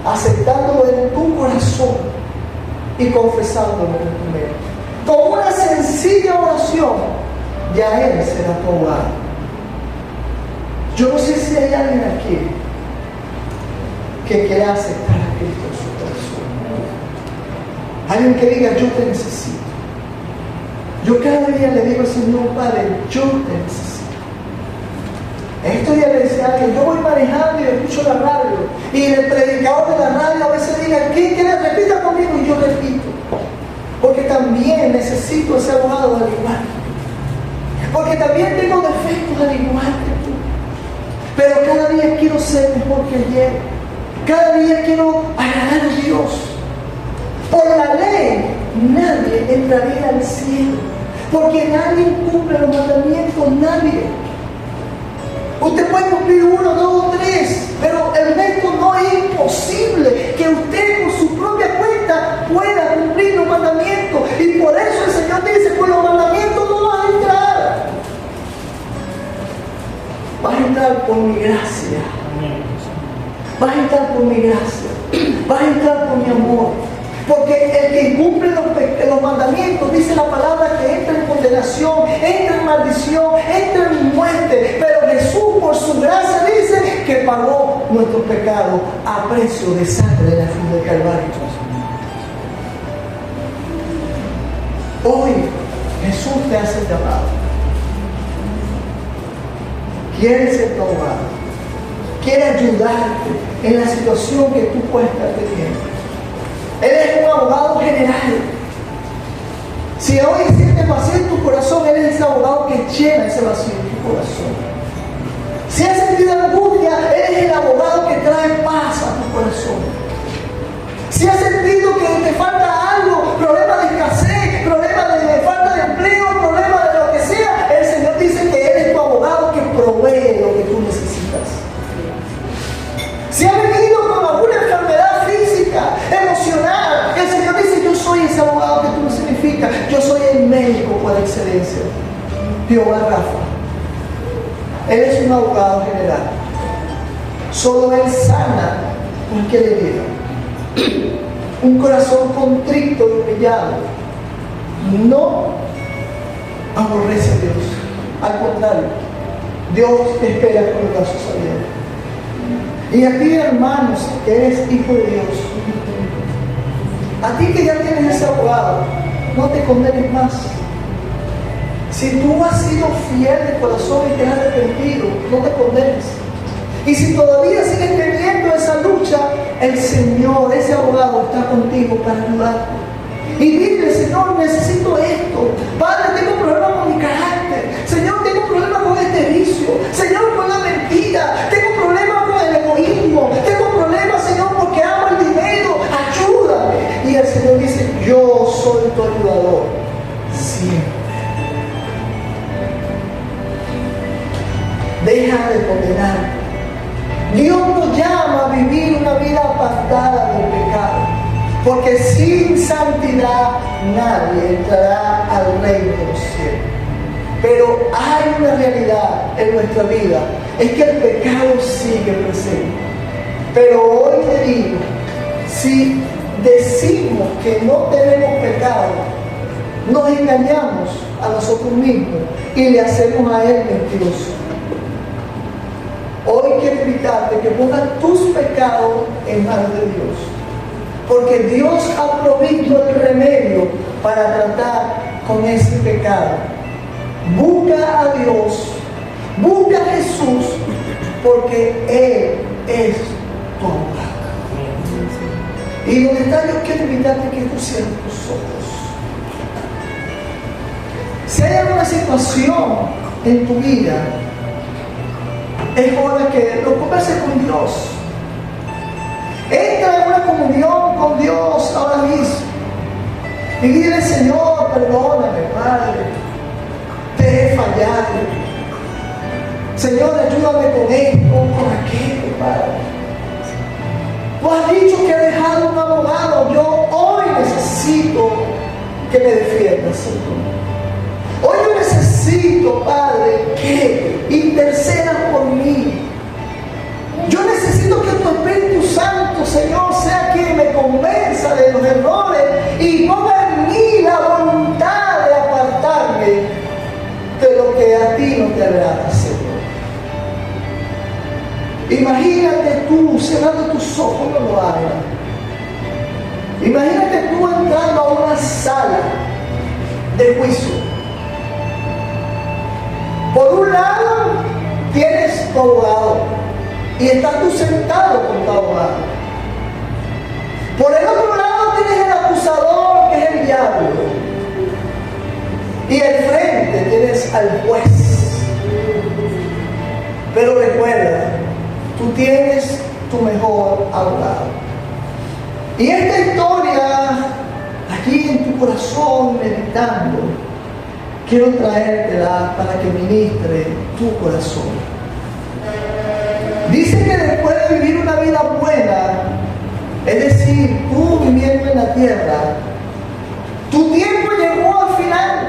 aceptándolo en tu corazón y confesándolo en tu mente. Con una sencilla oración, ya Él será tu abogado. Yo no sé si hay alguien aquí que quiera aceptar a Cristo en su corazón. Alguien que diga, yo te necesito. Yo cada día le digo al Señor, Padre, yo te necesito. Estos días le decía a alguien, yo voy manejando y escucho la radio, y el predicador de la radio a veces diga, ¿quién quiere? Repita conmigo, y yo repito. Porque también necesito ese abogado al igual. Porque también tengo defectos al igual que tú. Pero cada día quiero ser mejor que ayer. Cada día quiero agradar a Dios. Por la ley, nadie entraría al cielo. Porque nadie cumple los mandamientos, nadie. Usted puede cumplir 1, 2, 3, pero el resto no es imposible que usted por su propia cuenta pueda cumplir los mandamientos. Y por eso el Señor dice, por los mandamientos no vas a entrar. Vas a entrar por mi gracia. Vas a entrar por mi gracia. Vas a entrar por mi amor. Porque el que incumple los mandamientos, dice la palabra, que entra en condenación, entra en maldición, entra en muerte. Pero Jesús, por su gracia, dice que pagó nuestros pecados a precio de sangre de la cruz del Calvario. Hoy Jesús te hace el llamado. Quiere ser tu abogado. Quiere ayudarte en la situación que tú puedes estar teniendo. Él es un abogado general. Si hoy sientes vacío en tu corazón, Él es ese abogado que llena ese vacío en tu corazón. Si has sentido angustia, Él es el abogado que trae paz a tu corazón. Si has sentido que te falta algo, problema de escasez, problema de falta de empleo, problema de lo que sea, el Señor dice que Él es tu abogado que provee lo que tú necesitas. Si has venido con alguna enfermedad física, emocional, el Señor dice, yo soy ese abogado que tú no significas. Yo soy el médico por excelencia. Jehová Rafa. Él es un abogado general. Solo Él sana cualquier herida. Un corazón contrito y humillado no aborrece a Dios. Al contrario, Dios te espera con los brazos abiertos. Y a ti, hermanos, que eres hijo de Dios, a ti que ya tienes ese abogado, no te condenes más. Si tú has sido fiel de corazón y te has arrepentido, no te condenes. Y si todavía sigues teniendo esa lucha, el Señor, ese abogado, está contigo para ayudarte. Y dile, Señor, necesito esto. Padre, tengo problemas con mi carácter. Señor, tengo problemas con este vicio. Señor, con la mentira. Tengo problemas con el egoísmo. Tengo problemas, Señor, porque amo el dinero. Ayúdame. Y el Señor dice, yo soy tu ayudador. Siempre. Deja de condenar. Dios nos llama a vivir una vida apartada del pecado. Porque sin santidad nadie entrará al reino de los cielos. Pero hay una realidad en nuestra vida, es que el pecado sigue presente. Pero hoy te digo, si decimos que no tenemos pecado, nos engañamos a nosotros mismos y le hacemos a Él mentiroso. Hoy quiero invitarte que pongas tus pecados en manos de Dios. Porque Dios ha provisto el remedio para tratar con ese pecado. Busca a Dios, busca a Jesús, porque Él es tu abogado. Y donde está, yo quiero invitarte que tú cierres tus ojos. Si hay alguna situación en tu vida, es hora que lo converses con Dios. Entra en una comunión con Dios ahora mismo y dile, Señor, perdóname, Padre, te he fallado. Señor, ayúdame con esto, con aquello, Padre. Tú has dicho que he dejado un abogado. Yo hoy necesito que me defienda. Señor. Hoy yo necesito, Padre, que intercedas por mí. Yo necesito que tu Espíritu Santo, Señor, sea quien me convenza de los errores y ponga en mí la voluntad de apartarme de lo que a ti no te agrada, Señor. Imagínate tú, cerrando tus ojos, no lo hagas. Imagínate tú entrando a una sala de juicio. Por un lado, tienes tu abogado y estás tú sentado con tu abogado. Por el otro lado, tienes el acusador, que es el diablo. Y al frente tienes al juez. Pero recuerda, tú tienes tu mejor abogado. Y esta historia, aquí en tu corazón, meditando, quiero traértela para que ministre tu corazón. Dice que después de vivir una vida buena, es decir, tú viviendo en la tierra, tu tiempo llegó al final,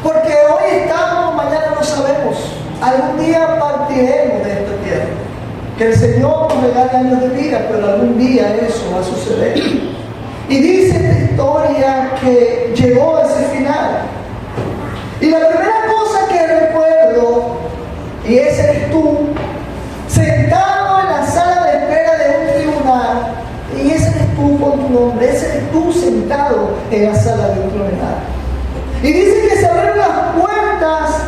porque hoy estamos, mañana no sabemos. Algún día partiremos de esta tierra. Que el Señor nos regale años de vida, pero algún día eso va a suceder. Y dice esta historia que llegó a ese final. Y la primera cosa que recuerdo, y ese eres tú, sentado en la sala de espera de un tribunal, y ese eres tú con tu nombre, ese eres tú sentado en la sala de un tribunal. Y dice que se abrieron las puertas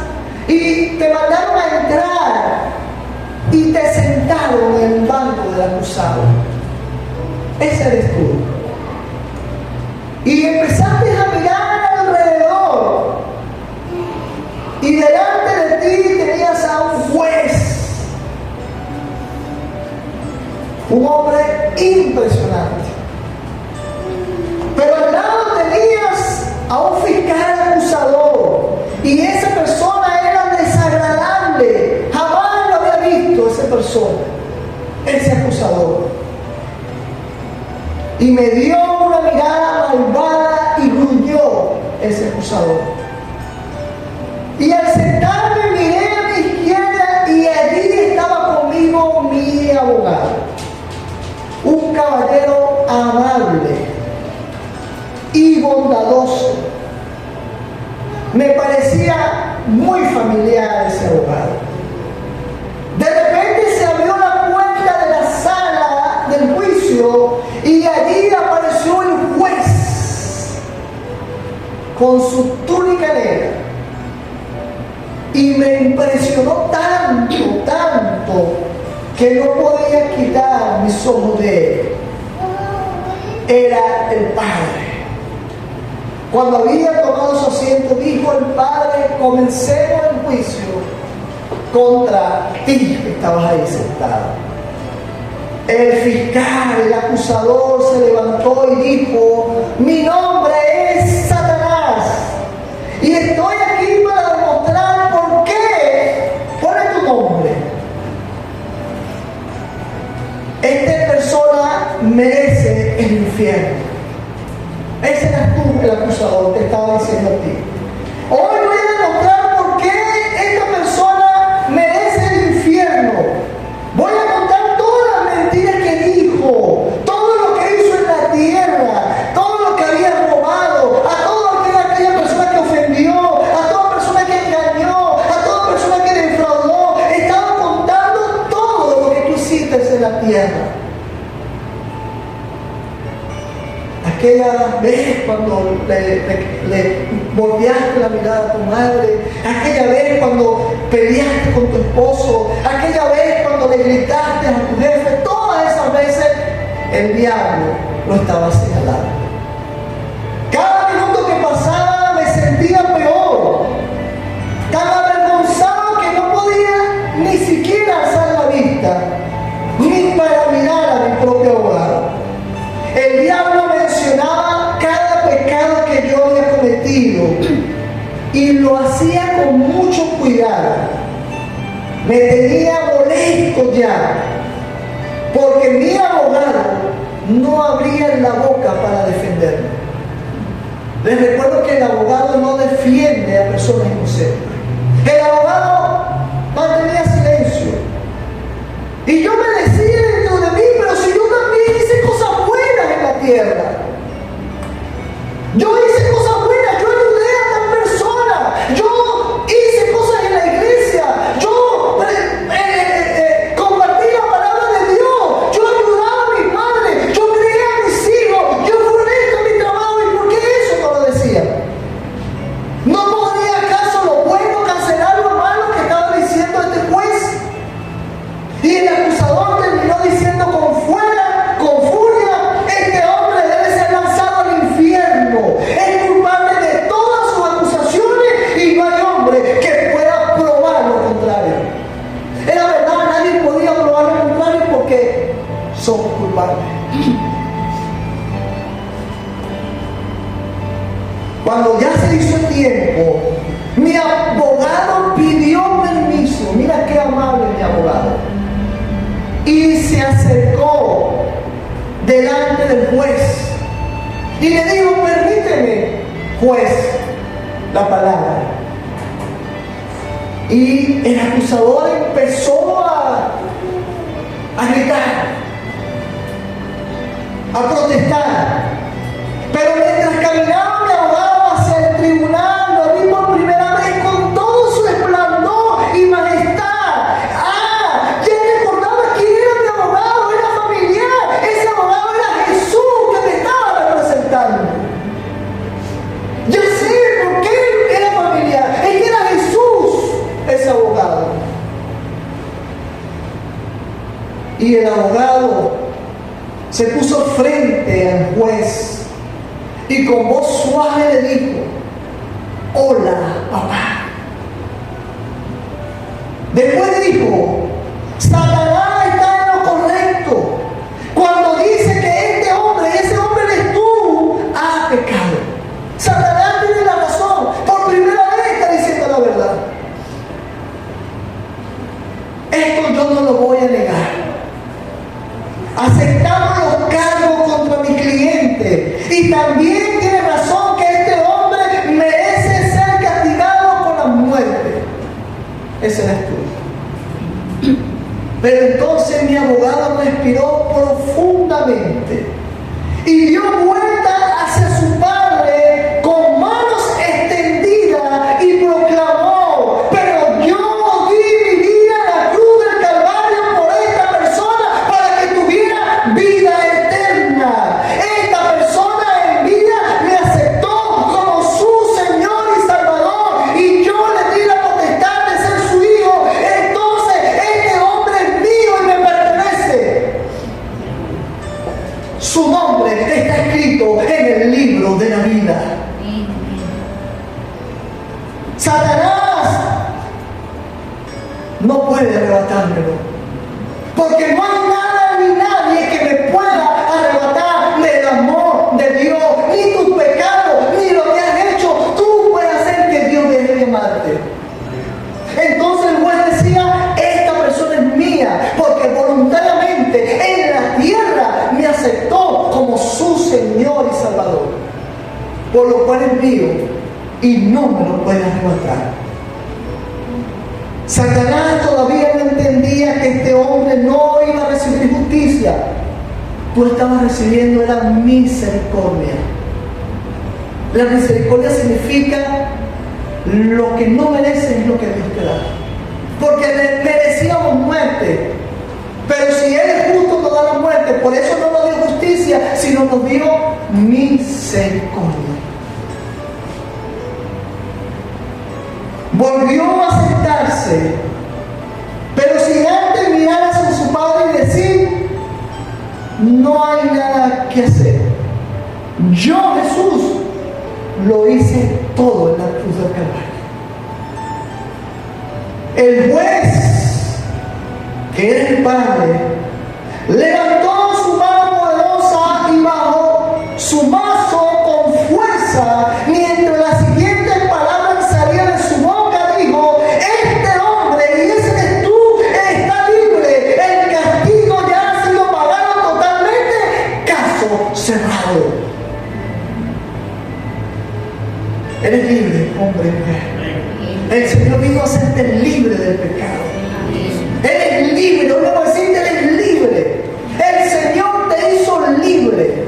y te mandaron a entrar y te sentaron en el banco del acusado. Ese eres tú. Y empezaste a mirar alrededor. Y delante de ti tenías a un juez. Un hombre impresionante. Pero al lado tenías a un fiscal acusador. Y esa persona era desagradable. Jamás lo había visto esa persona, ese acusador. Y me dio una mirada malvada y gruñó ese acusador. Y al sentarme miré a mi izquierda y allí estaba conmigo mi abogado. Un caballero amable y bondadoso. Me parecía muy familiar ese abogado. De repente se abrió la puerta de la sala del juicio y allí apareció el juez con su túnica negra. Y me impresionó tanto, que no podía quitar mis ojos de él. Era el Padre. Cuando había tomado su asiento, dijo el Padre: comencemos el juicio contra ti que estabas ahí sentado. El fiscal, el acusador, se levantó y dijo: mi nombre es Satanás y estoy aquí para demostrar por qué pone tu nombre. Esta persona merece el infierno. Ese eras tú, el acusador, te estaba diciendo a ti. Hoy voy a demostrar por qué esta persona merece el infierno. Voy a contar todas las mentiras que dijo, todo lo que hizo en la tierra, todo lo que había robado, a toda aquella persona que ofendió, a toda persona que engañó, a toda persona que defraudó. Estaba contando todo lo que tú hiciste en la tierra. Aquella vez cuando le volteaste la mirada a tu madre, aquella vez cuando peleaste con tu esposo, aquella vez cuando le gritaste a tu jefe, todas esas veces el diablo lo estaba señalando. Cada minuto que pasaba me sentía peor, tan avergonzado que no podía ni siquiera alzar la vista, ni para mirar a mi propio abogado. El diablo mencionaba cada pecado que yo había cometido y lo hacía con mucho cuidado. Me tenía molesto ya, porque mi abogado no abría la boca para defenderme. Les recuerdo que el abogado no defiende a personas inocentes. El abogado mantenía silencio. Y yo me decía dentro de mí, pero si yo también hice cosas buenas en la tierra. Yo hice cosas buenas, yo ayudé a tal persona, yo hice cosas en la iglesia, yo compartí la palabra de Dios, yo ayudaba a mi padre, yo crié a mis hijos, yo fui honesto en mi trabajo. ¿Y por qué eso no lo decía? ¿No podría acaso lo bueno cancelar lo malo que estaba diciendo este juez? Y el acusador terminó diciendo con furia, este hombre debe ser lanzado al infierno. Es culpable de todas sus acusaciones y no hay hombre que pueda probar lo contrario. Era verdad, nadie podía probar lo contrario porque somos culpables. Cuando ya se hizo el tiempo, mi abogado pidió permiso. Mira qué amable mi abogado. Y se acercó delante del juez y le dijo: permíteme, juez, la palabra. Y el acusador empezó a gritar, a protestar. Pero mientras caminaba mi abogado hacia el tribunal, lo vi por primera vez con todo su esplendor y majestad. Ya recordaba quién era mi abogado, era familiar. Ese abogado era Jesús que me estaba representando. Ya sé por qué era familiar. Es que era Jesús ese abogado. Y el abogado se puso frente al juez y con voz suave le dijo: hola, papá. Después dijo: Satanás está en lo correcto cuando dice que este hombre, y ese hombre eres tú, ha pecado. Satanás tiene la razón. Por primera vez está diciendo la verdad. Esto yo no lo voy a negar. Aceptamos los cargos contra mi cliente y también tiene razón que este hombre merece ser castigado con la muerte. Ese eres tú. Pero entonces mi abogado respiró profundamente y dio vuelta hacia su padre con manos extendidas y proclamó: pero yo di mi vida en la cruz del Calvario por esta persona para que tuviera vida eterna. Esta persona en vida me aceptó como su Señor y Salvador y yo le di la potestad de ser su hijo. Entonces este hombre es mío y me pertenece. Su nombre está escrito en el libro de la vida. Satanás no puede arrebatármelo, porque no hay nada ni nadie que me pueda arrebatar del amor de Dios, ni tus pecados, ni lo que has hecho. Tú puedes hacer que Dios deje de amarte. Entonces el juez decía: esta persona es mía, porque voluntariamente en la tierra me aceptó como su Señor y Salvador, por lo cual es mío y no me lo puede arrebatar. Satanás todavía no entendía que este hombre no iba a recibir justicia. Tú estabas recibiendo era misericordia. La misericordia significa lo que no mereces es lo que Dios te da. Porque merecíamos muerte. Pero si Él es justo, nos da la muerte. Por eso no nos dio justicia, sino nos dio misericordia. Volvió a sentarse, pero sin antes mirar hacia su padre y decir: no hay nada que hacer. Yo, Jesús, lo hice todo en la cruz del Calvario. El juez, que era el Padre, levantó su mano poderosa y bajó su mazo con fuerza. Mientras las siguientes palabras salían de su boca, dijo: este hombre, y ese eres tú, está libre. El castigo ya ha sido pagado totalmente. Caso cerrado. Eres libre, hombre y mujer. El Señor vino a hacerte libre del pecado. Eres libre, no le voy a decir que eres libre. El Señor te hizo libre.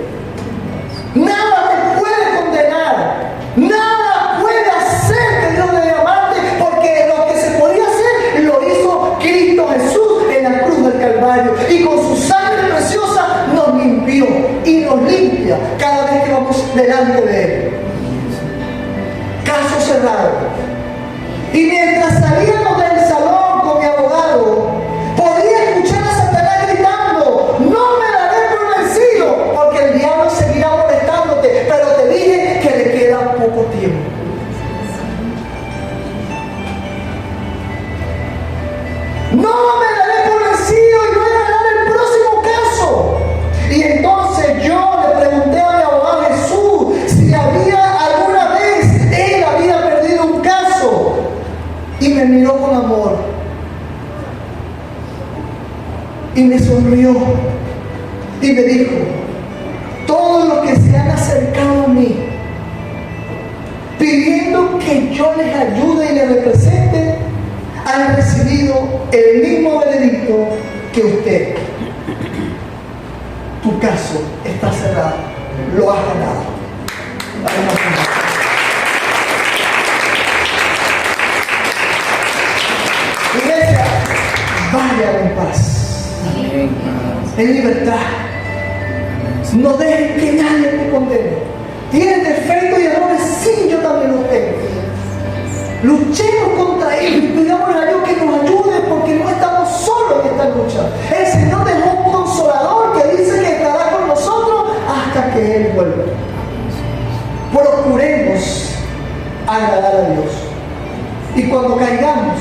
Nada te puede condenar. Nada puede hacer que Dios debe amarte, porque lo que se podía hacer lo hizo Cristo Jesús en la cruz del Calvario. Y con su sangre preciosa nos limpió y nos limpia cada vez que vamos delante de Él. Caso cerrado. Y mientras salíamos del salón con mi abogado, podía escuchar a Satanás gritando: no me daré por vencido, porque el diablo seguirá molestándote, pero te dije que le queda poco tiempo. No me daré por vencido y voy a ganar el próximo caso. Y entonces yo le pregunté a mi abogado Jesús si había alguna vez él había perdido un caso. Y me miró con amor y me sonrió y me dijo: todos los que se han acercado a mí pidiendo que yo les ayude y les represente han recibido el mismo veredicto que usted. Tu caso está cerrado, lo has ganado. Iglesia, vayan en paz, en libertad. No dejen que nadie te condene. Tienes defectos y errores, sí, yo también los tengo. Luchemos contra ellos y pidamos a Dios que nos ayude, porque no estamos solos en esta lucha. El Señor dejó un consolador que dice que estará con nosotros hasta que Él vuelva. Procuremos agradar a Dios. Y cuando caigamos,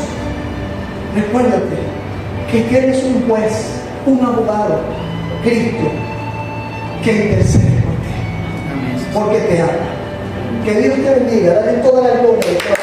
recuérdate que tienes un juez, un abogado, Cristo, que intercede por ti, porque te ama. Que Dios te bendiga. Dale toda la gloria.